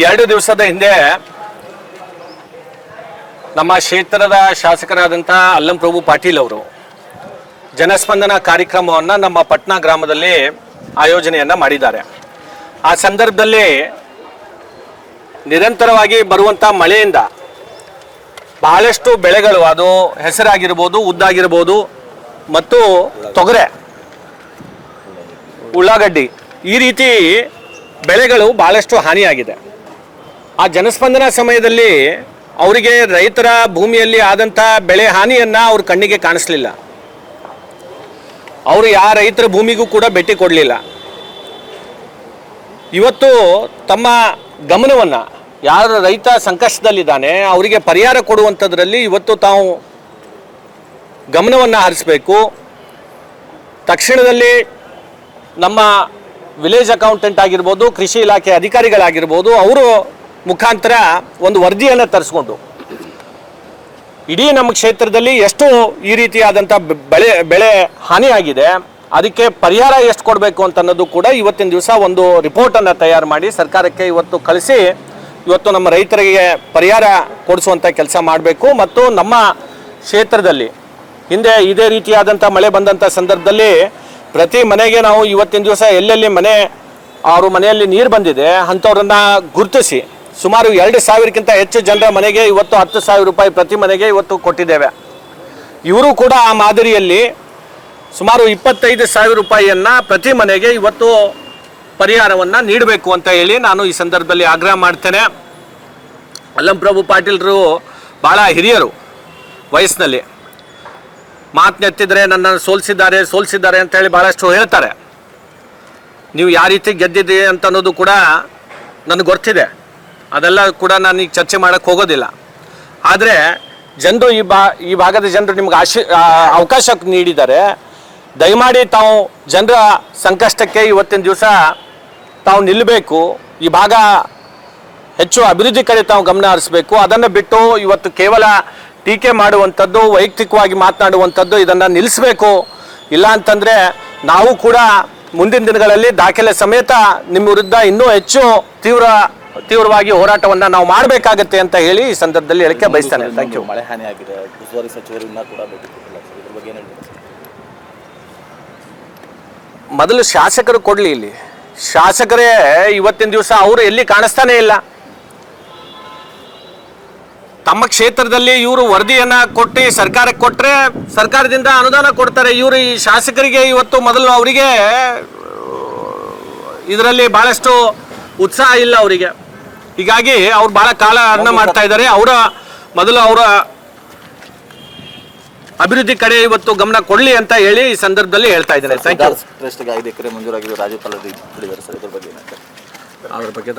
2 ದಿವಸದ ಹಿಂದೆ ನಮ್ಮ ಕ್ಷೇತ್ರದ ಶಾಸಕರಾದಂಥ ಅಲ್ಲಂ ಪ್ರಭು ಪಾಟೀಲ್ ಅವರು ಜನಸ್ಪಂದನ ಕಾರ್ಯಕ್ರಮವನ್ನು ನಮ್ಮ ಪಟ್ನಾ ಗ್ರಾಮದಲ್ಲಿ ಆಯೋಜನೆಯನ್ನು ಮಾಡಿದ್ದಾರೆ. ಆ ಸಂದರ್ಭದಲ್ಲಿ ನಿರಂತರವಾಗಿ ಬರುವಂಥ ಮಳೆಯಿಂದ ಬಹಳಷ್ಟು ಬೆಳೆಗಳು, ಅದು ಹೆಸರಾಗಿರ್ಬೋದು, ಉದ್ದಾಗಿರ್ಬೋದು ಮತ್ತು ತೊಗರೆ, ಉಳ್ಳಾಗಡ್ಡಿ, ಈ ರೀತಿ ಬೆಳೆಗಳು ಭಾಳಷ್ಟು ಹಾನಿಯಾಗಿದೆ. ಆ ಜನಸ್ಪಂದನ ಸಮಯದಲ್ಲಿ ಅವರಿಗೆ ರೈತರ ಭೂಮಿಯಲ್ಲಿ ಆದಂಥ ಬೆಳೆ ಹಾನಿಯನ್ನು ಅವ್ರ ಕಣ್ಣಿಗೆ ಕಾಣಿಸ್ಲಿಲ್ಲ. ಅವರು ರೈತರ ಭೂಮಿಗೂ ಕೂಡ ಭೇಟಿ ಕೊಡಲಿಲ್ಲ. ಇವತ್ತು ತಮ್ಮ ಗಮನವನ್ನು, ಯಾರು ರೈತ ಸಂಕಷ್ಟದಲ್ಲಿದ್ದಾನೆ ಅವರಿಗೆ ಪರಿಹಾರ ಕೊಡುವಂಥದ್ರಲ್ಲಿ ಇವತ್ತು ತಾವು ಗಮನವನ್ನು ಹರಿಸಬೇಕು. ತಕ್ಷಣದಲ್ಲಿ ನಮ್ಮ ವಿಲೇಜ್ ಅಕೌಂಟೆಂಟ್ ಆಗಿರ್ಬೋದು, ಕೃಷಿ ಇಲಾಖೆ ಅಧಿಕಾರಿಗಳಾಗಿರ್ಬೋದು, ಅವರು ಮುಖಾಂತರ ಒಂದು ವರದಿಯನ್ನು ತರಿಸ್ಕೊಂಡು ಇಡೀ ನಮ್ಮ ಕ್ಷೇತ್ರದಲ್ಲಿ ಎಷ್ಟು ಈ ರೀತಿಯಾದಂಥ ಬೆಳೆ ಹಾನಿಯಾಗಿದೆ, ಅದಕ್ಕೆ ಪರಿಹಾರ ಎಷ್ಟು ಕೊಡಬೇಕು ಅಂತ ಅನ್ನೋದು ಕೂಡ ಇವತ್ತಿನ ದಿವಸ ಒಂದು ರಿಪೋರ್ಟನ್ನು ತಯಾರು ಮಾಡಿ ಸರ್ಕಾರಕ್ಕೆ ಇವತ್ತು ಕಳಿಸಿ ಇವತ್ತು ನಮ್ಮ ರೈತರಿಗೆ ಪರಿಹಾರ ಕೊಡಿಸುವಂಥ ಕೆಲಸ ಮಾಡಬೇಕು. ಮತ್ತು ನಮ್ಮ ಕ್ಷೇತ್ರದಲ್ಲಿ ಹಿಂದೆ ಇದೇ ರೀತಿಯಾದಂಥ ಮಳೆ ಬಂದಂಥ ಸಂದರ್ಭದಲ್ಲಿ ಪ್ರತಿ ಮನೆಗೆ ನಾವು ಇವತ್ತಿನ ದಿವಸ ಎಲ್ಲೆಲ್ಲಿ ಅವ್ರ ಮನೆಯಲ್ಲಿ ನೀರು ಬಂದಿದೆ ಅಂಥವ್ರನ್ನ ಗುರುತಿಸಿ ಸುಮಾರು 2,000ಕ್ಕಿಂತ ಹೆಚ್ಚು ಜನರ ಮನೆಗೆ ಇವತ್ತು 10,000 ರೂಪಾಯಿ ಪ್ರತಿ ಮನೆಗೆ ಇವತ್ತು ಕೊಟ್ಟಿದ್ದೇವೆ. ಇವರು ಕೂಡ ಆ ಮಾದರಿಯಲ್ಲಿ ಸುಮಾರು 25,000 ರೂಪಾಯಿಯನ್ನು ಪ್ರತಿ ಮನೆಗೆ ಇವತ್ತು ಪರಿಹಾರವನ್ನು ನೀಡಬೇಕು ಅಂತ ಹೇಳಿ ನಾನು ಈ ಸಂದರ್ಭದಲ್ಲಿ ಆಗ್ರಹ ಮಾಡ್ತೇನೆ. ಅಲ್ಲಂ ಪ್ರಭು ಪಾಟೀಲ್ರು ಭಾಳ ಹಿರಿಯರು ವಯಸ್ಸಿನಲ್ಲಿ, ಮಾತನ್ನೆತ್ತಿದ್ರೆ ನನ್ನನ್ನು ಸೋಲಿಸಿದ್ದಾರೆ ಅಂತ ಹೇಳಿ ಭಾಳಷ್ಟು ಹೇಳ್ತಾರೆ. ನೀವು ಯಾವ ರೀತಿ ಗೆದ್ದಿದೆ ಅಂತ ಅನ್ನೋದು ಕೂಡ ನನಗೆ ಗೊತ್ತಿದೆ, ಅದೆಲ್ಲ ಕೂಡ ನಾನು ಈಗ ಚರ್ಚೆ ಮಾಡೋಕ್ಕೆ ಹೋಗೋದಿಲ್ಲ. ಆದರೆ ಜನರು ಈ ಭಾಗದ ಜನರು ನಿಮ್ಗೆ ಅವಕಾಶ ನೀಡಿದ್ದಾರೆ. ದಯಮಾಡಿ ತಾವು ಜನರ ಸಂಕಷ್ಟಕ್ಕೆ ಇವತ್ತಿನ ದಿವಸ ತಾವು ನಿಲ್ಲಬೇಕು. ಈ ಭಾಗ ಹೆಚ್ಚು ಅಭಿವೃದ್ಧಿ ಕಡೆ ತಾವು ಗಮನ ಹರಿಸಬೇಕು. ಅದನ್ನು ಬಿಟ್ಟು ಇವತ್ತು ಕೇವಲ ಟೀಕೆ ಮಾಡುವಂಥದ್ದು, ವೈಯಕ್ತಿಕವಾಗಿ ಮಾತನಾಡುವಂಥದ್ದು, ಇದನ್ನು ನಿಲ್ಲಿಸಬೇಕು. ಇಲ್ಲ ಅಂತಂದರೆ ನಾವು ಕೂಡ ಮುಂದಿನ ದಿನಗಳಲ್ಲಿ ದಾಖಲೆ ಸಮೇತ ನಿಮ್ಮ ವಿರುದ್ಧ ಇನ್ನೂ ಹೆಚ್ಚು ತೀವ್ರವಾಗಿ ಹೋರಾಟವನ್ನು ನಾವು ಮಾಡಬೇಕಾಗತ್ತೆ ಅಂತ ಹೇಳಿ ಈ ಸಂದರ್ಭದಲ್ಲಿ ಹೇಳಿಕೆ ಬಯಸ್ತಾನೆ. Thank you. ಮಳೆ ಹಾನಿ ಆಗಿದೆ, ಉಸ್ತುವಾರಿ ಸಚಿವರು ಇನ್ನೂ ಕೂಡ ಭೇಟಿ ಕೊಟ್ಟಿಲ್ಲ ಸರ್, ಇದ್ರ ಬಗ್ಗೆ ಏನು ಹೇಳ್ತೀರಾ? ಮೊದಲು ಶಾಸಕರು ಕೊಡಲಿ. ಇಲ್ಲಿ ಶಾಸಕರೇ ಇವತ್ತಿನ ದಿವಸ ಅವರು ಎಲ್ಲಿ ಕಾಣಿಸ್ತಾನೆ ಇಲ್ಲ. ತಮ್ಮ ಕ್ಷೇತ್ರದಲ್ಲಿ ಇವರು ವರದಿಯನ್ನು ಕೊಟ್ಟು ಸರ್ಕಾರಕ್ಕೆ ಕೊಟ್ಟರೆ ಸರ್ಕಾರದಿಂದ ಅನುದಾನ ಕೊಡ್ತಾರೆ. ಇವರು ಈ ಶಾಸಕರಿಗೆ ಇವತ್ತು ಮೊದಲು ಅವರಿಗೆ ಇದರಲ್ಲಿ ಭಾಳಷ್ಟು ಉತ್ಸಾಹ ಇಲ್ಲ ಅವರಿಗೆ. ಹೀಗಾಗಿ ಅವ್ರು ಭಾಳ ಕಾಲಹರಣ ಮಾಡ್ತಾ ಇದ್ದಾರೆ. ಮೊದಲು ಅವರ ಅಭಿವೃದ್ಧಿ ಕಡೆ ಇವತ್ತು ಗಮನ ಕೊಡಲಿ ಅಂತ ಹೇಳಿ ಈ ಸಂದರ್ಭದಲ್ಲಿ ಹೇಳ್ತಾ ಇದ್ದಾರೆ. Thank you. ಟ್ರಸ್ಟ್ಗೆ 5 ಎಕರೆ ಮಂಜೂರಾಗಿದೆ, ರಾಜ್ಯಪಾಲರು ಹೇಳಿದ್ದಾರೆ ಸರ್, ಇದ್ರ ಬಗ್ಗೆ ಅದ್ರ ಬಗ್ಗೆ